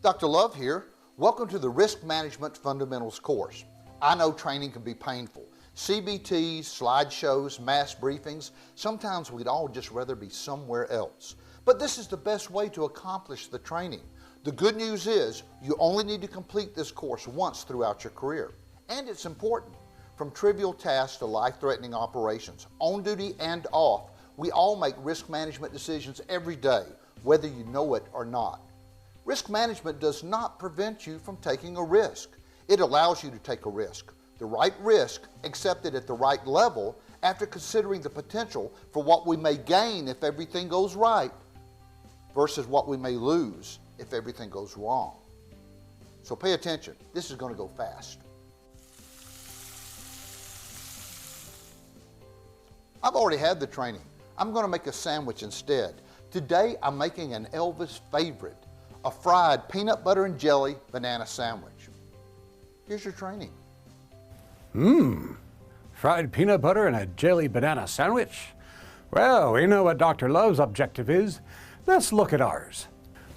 Dr. Love here. Welcome to the Risk Management Fundamentals course. I know training can be painful. CBTs, slideshows, mass briefings, sometimes we'd all just rather be somewhere else. But this is the best way to accomplish the training. The good news is you only need to complete this course once throughout your career. And it's important. From trivial tasks to life-threatening operations, on duty and off, we all make risk management decisions every day, whether you know it or not. Risk management does not prevent you from taking a risk. It allows you to take a risk, the right risk accepted at the right level after considering the potential for what we may gain if everything goes right versus what we may lose if everything goes wrong. So pay attention. This is going to go fast. I've already had the training. I'm going to make a sandwich instead. Today I'm making an Elvis favorite, a fried peanut butter and jelly banana sandwich. Here's your training. Fried peanut butter and a jelly banana sandwich? Well, we know what Dr. Love's objective is. Let's look at ours.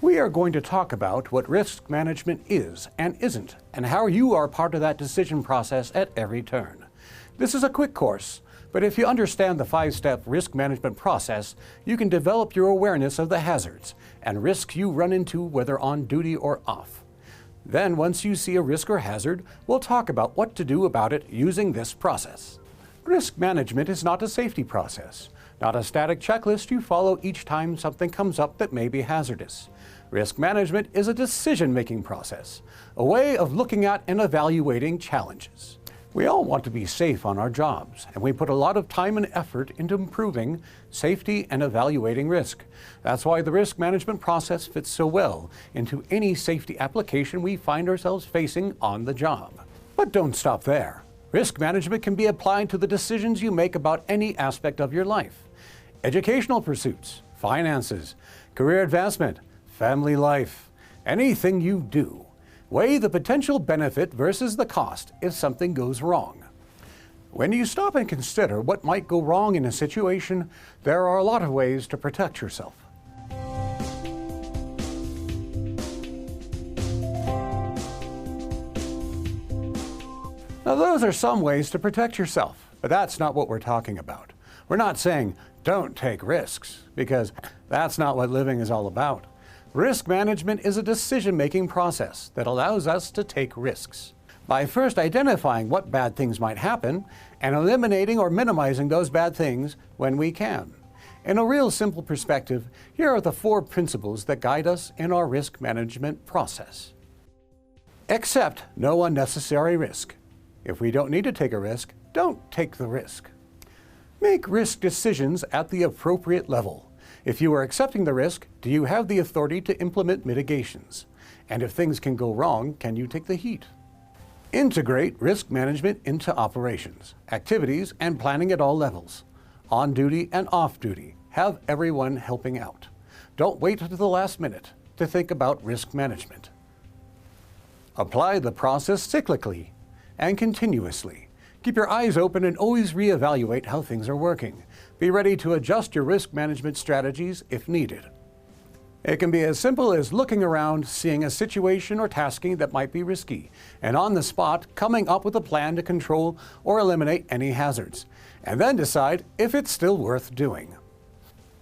We are going to talk about what risk management is and isn't, and how you are part of that decision process at every turn. This is a quick course, but if you understand the 5-step risk management process, you can develop your awareness of the hazards and risks you run into whether on duty or off. Then, once you see a risk or hazard, we'll talk about what to do about it using this process. Risk management is not a safety process, not a static checklist you follow each time something comes up that may be hazardous. Risk management is a decision-making process, a way of looking at and evaluating challenges. We all want to be safe on our jobs, and we put a lot of time and effort into improving safety and evaluating risk. That's why the risk management process fits so well into any safety application we find ourselves facing on the job. But don't stop there. Risk management can be applied to the decisions you make about any aspect of your life. Educational pursuits, finances, career advancement, family life, anything you do. Weigh the potential benefit versus the cost if something goes wrong. When you stop and consider what might go wrong in a situation, there are a lot of ways to protect yourself. Now, those are some ways to protect yourself, but that's not what we're talking about. We're not saying don't take risks, because that's not what living is all about. Risk management is a decision-making process that allows us to take risks. By first identifying what bad things might happen and eliminating or minimizing those bad things when we can. In a real simple perspective, here are the 4 principles that guide us in our risk management process. Accept no unnecessary risk. If we don't need to take a risk, don't take the risk. Make risk decisions at the appropriate level. If you are accepting the risk, do you have the authority to implement mitigations? And if things can go wrong, can you take the heat? Integrate risk management into operations, activities, and planning at all levels. On duty and off duty, have everyone helping out. Don't wait until the last minute to think about risk management. Apply the process cyclically and continuously. Keep your eyes open and always reevaluate how things are working. Be ready to adjust your risk management strategies if needed. It can be as simple as looking around, seeing a situation or tasking that might be risky, and on the spot coming up with a plan to control or eliminate any hazards, and then decide if it's still worth doing.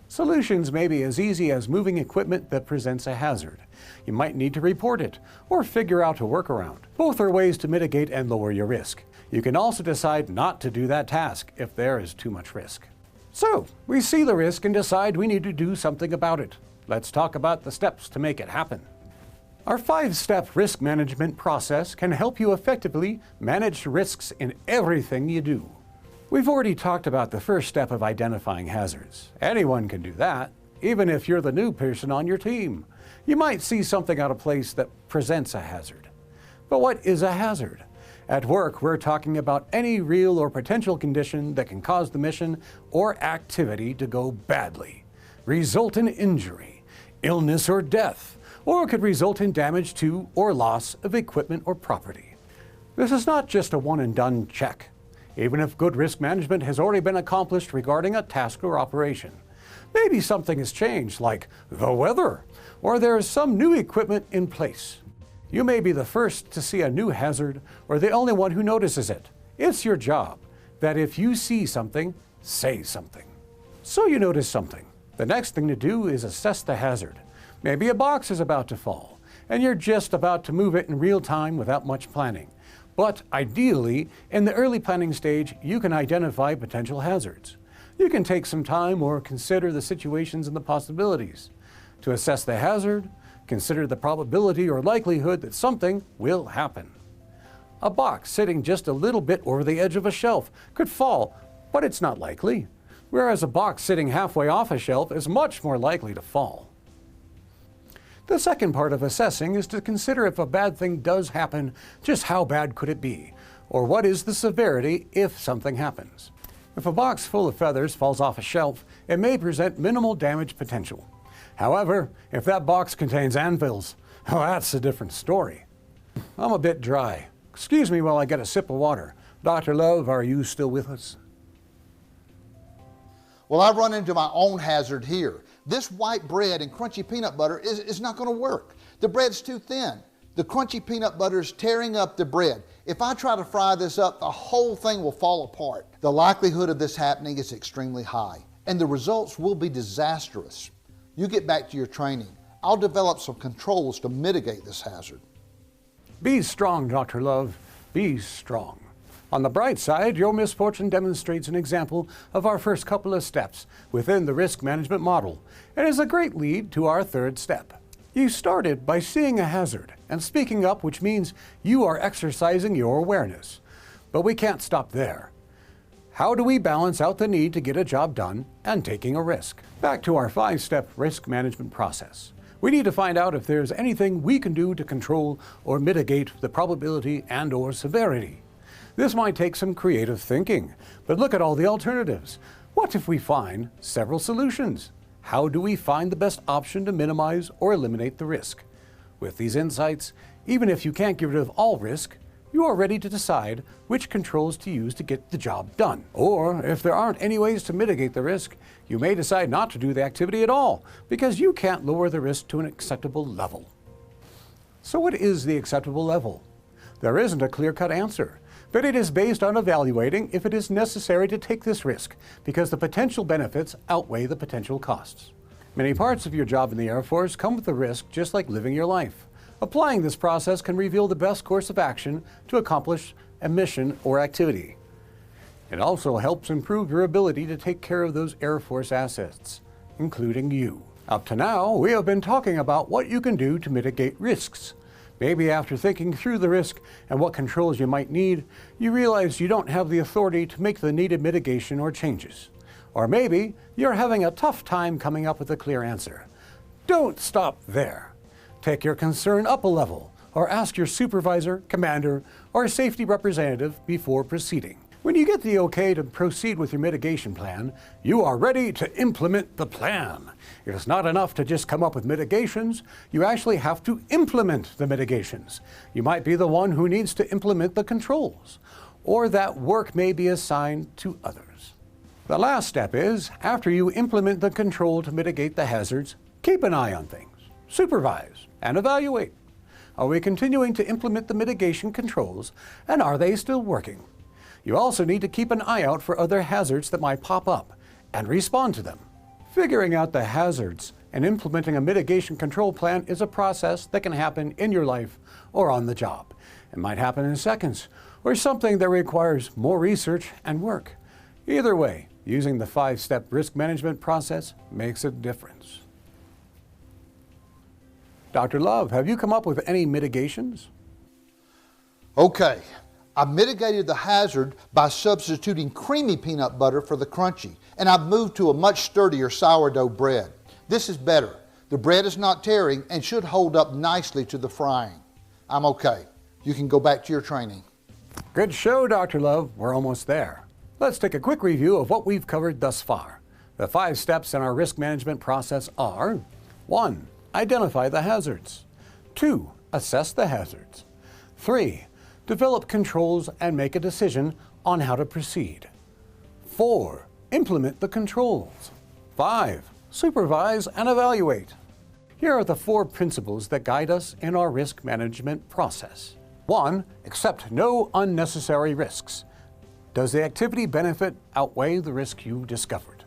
Solutions may be as easy as moving equipment that presents a hazard. You might need to report it or figure out a workaround. Both are ways to mitigate and lower your risk. You can also decide not to do that task if there is too much risk. So, we see the risk and decide we need to do something about it. Let's talk about the steps to make it happen. Our 5-step risk management process can help you effectively manage risks in everything you do. We've already talked about the first step of identifying hazards. Anyone can do that, even if you're the new person on your team. You might see something out of place that presents a hazard. But what is a hazard? At work, we're talking about any real or potential condition that can cause the mission or activity to go badly, result in injury, illness or death, or could result in damage to or loss of equipment or property. This is not just a one-and-done check, even if good risk management has already been accomplished regarding a task or operation. Maybe something has changed, like the weather, or there is some new equipment in place. You may be the first to see a new hazard or the only one who notices it. It's your job that if you see something, say something. So you notice something. The next thing to do is assess the hazard. Maybe a box is about to fall, and you're just about to move it in real time without much planning. But ideally, in the early planning stage, you can identify potential hazards. You can take some time or consider the situations and the possibilities. To assess the hazard, consider the probability or likelihood that something will happen. A box sitting just a little bit over the edge of a shelf could fall, but it's not likely, whereas a box sitting halfway off a shelf is much more likely to fall. The second part of assessing is to consider if a bad thing does happen, just how bad could it be, or what is the severity if something happens. If a box full of feathers falls off a shelf, it may present minimal damage potential. However, if that box contains anvils, well, that's a different story. I'm a bit dry. Excuse me while I get a sip of water. Dr. Love, are you still with us? Well, I run into my own hazard here. This white bread and crunchy peanut butter is not going to work. The bread's too thin. The crunchy peanut butter is tearing up the bread. If I try to fry this up, the whole thing will fall apart. The likelihood of this happening is extremely high, and the results will be disastrous. You get back to your training. I'll develop some controls to mitigate this hazard. Be strong, Dr. Love. Be strong. On the bright side, your misfortune demonstrates an example of our first couple of steps within the risk management model and is a great lead to our third step. You started by seeing a hazard and speaking up, which means you are exercising your awareness. But we can't stop there. How do we balance out the need to get a job done and taking a risk? Back to our 5-step risk management process. We need to find out if there's anything we can do to control or mitigate the probability and/or severity. This might take some creative thinking, but look at all the alternatives. What if we find several solutions? How do we find the best option to minimize or eliminate the risk? With these insights, even if you can't get rid of all risk, you are ready to decide which controls to use to get the job done. Or if there aren't any ways to mitigate the risk, you may decide not to do the activity at all because you can't lower the risk to an acceptable level. So what is the acceptable level? There isn't a clear-cut answer, but it is based on evaluating if it is necessary to take this risk because the potential benefits outweigh the potential costs. Many parts of your job in the Air Force come with a risk just like living your life. Applying this process can reveal the best course of action to accomplish a mission or activity. It also helps improve your ability to take care of those Air Force assets, including you. Up to now, we have been talking about what you can do to mitigate risks. Maybe after thinking through the risk and what controls you might need, you realize you don't have the authority to make the needed mitigation or changes. Or maybe you're having a tough time coming up with a clear answer. Don't stop there. Take your concern up a level, or ask your supervisor, commander, or safety representative before proceeding. When you get the okay to proceed with your mitigation plan, you are ready to implement the plan. It is not enough to just come up with mitigations, you actually have to implement the mitigations. You might be the one who needs to implement the controls, or that work may be assigned to others. The last step is, after you implement the control to mitigate the hazards, keep an eye on things, supervise, and evaluate. Are we continuing to implement the mitigation controls, and are they still working? You also need to keep an eye out for other hazards that might pop up and respond to them. Figuring out the hazards and implementing a mitigation control plan is a process that can happen in your life or on the job. It might happen in seconds or something that requires more research and work. Either way, using the 5-step risk management process makes a difference. Dr. Love, have you come up with any mitigations? Okay, I mitigated the hazard by substituting creamy peanut butter for the crunchy, and I've moved to a much sturdier sourdough bread. This is better. The bread is not tearing and should hold up nicely to the frying. I'm okay. You can go back to your training. Good show, Dr. Love. We're almost there. Let's take a quick review of what we've covered thus far. The 5 steps in our risk management process are: 1. Identify the hazards. 2. Assess the hazards. 3. Develop controls and make a decision on how to proceed. 4. Implement the controls. 5. supervise, and evaluate. Here are the 4 principles that guide us in our risk management process. 1. Accept no unnecessary risks. Does the activity benefit outweigh the risk you discovered?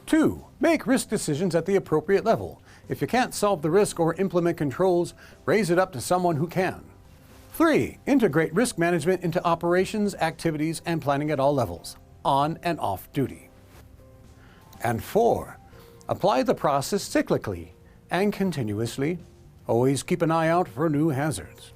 2. Make risk decisions at the appropriate level. If you can't solve the risk or implement controls, raise it up to someone who can. 3. Integrate risk management into operations, activities, and planning at all levels, on and off duty. And 4. Apply the process cyclically and continuously. Always keep an eye out for new hazards.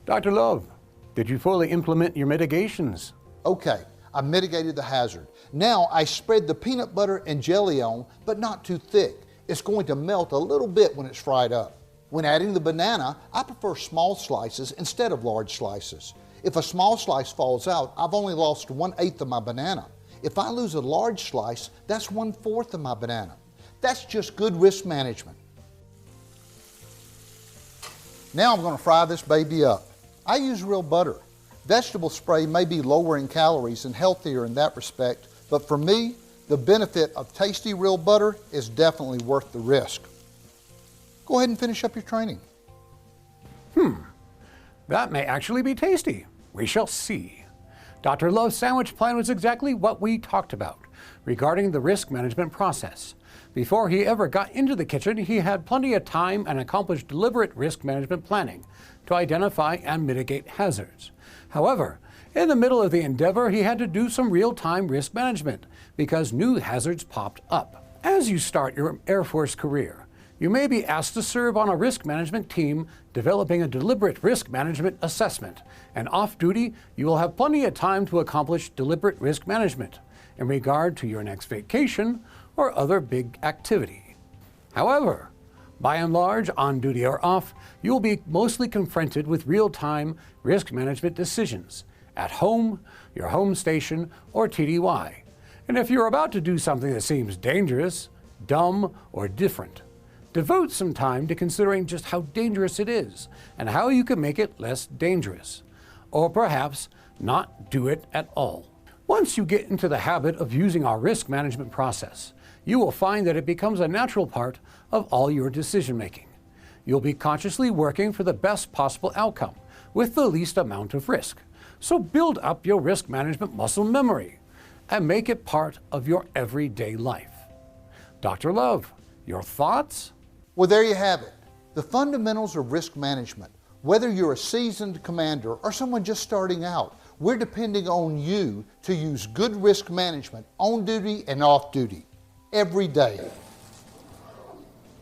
Dr. Love, did you fully implement your mitigations? Okay, I mitigated the hazard. Now I spread the peanut butter and jelly on, but not too thick. It's going to melt a little bit when it's fried up. When adding the banana, I prefer small slices instead of large slices. If a small slice falls out, I've only lost 1/8 of my banana. If I lose a large slice, that's 1/4 of my banana. That's just good risk management. Now I'm going to fry this baby up. I use real butter. Vegetable spray may be lower in calories and healthier in that respect, but for me, the benefit of tasty real butter is definitely worth the risk. Go ahead and finish up your training. That may actually be tasty. We shall see. Dr. Love's sandwich plan was exactly what we talked about regarding the risk management process. Before he ever got into the kitchen, he had plenty of time and accomplished deliberate risk management planning to identify and mitigate hazards. However, in the middle of the endeavor, he had to do some real-time risk management because new hazards popped up. As you start your Air Force career, you may be asked to serve on a risk management team developing a deliberate risk management assessment. And off-duty, you will have plenty of time to accomplish deliberate risk management in regard to your next vacation or other big activity. However, by and large, on duty or off, you will be mostly confronted with real-time risk management decisions at home, your home station, or TDY. And if you're about to do something that seems dangerous, dumb, or different, devote some time to considering just how dangerous it is and how you can make it less dangerous. Or perhaps not do it at all. Once you get into the habit of using our risk management process, you will find that it becomes a natural part of all your decision making. You'll be consciously working for the best possible outcome with the least amount of risk. So build up your risk management muscle memory and make it part of your everyday life. Dr. Love, your thoughts? Well, there you have it. The fundamentals of risk management. Whether you're a seasoned commander or someone just starting out, we're depending on you to use good risk management on duty and off duty every day.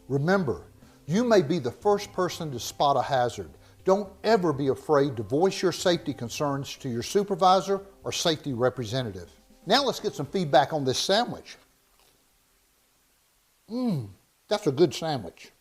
Remember, you may be the first person to spot a hazard. Don't ever be afraid to voice your safety concerns to your supervisor or safety representative. Now let's get some feedback on this sandwich. That's a good sandwich.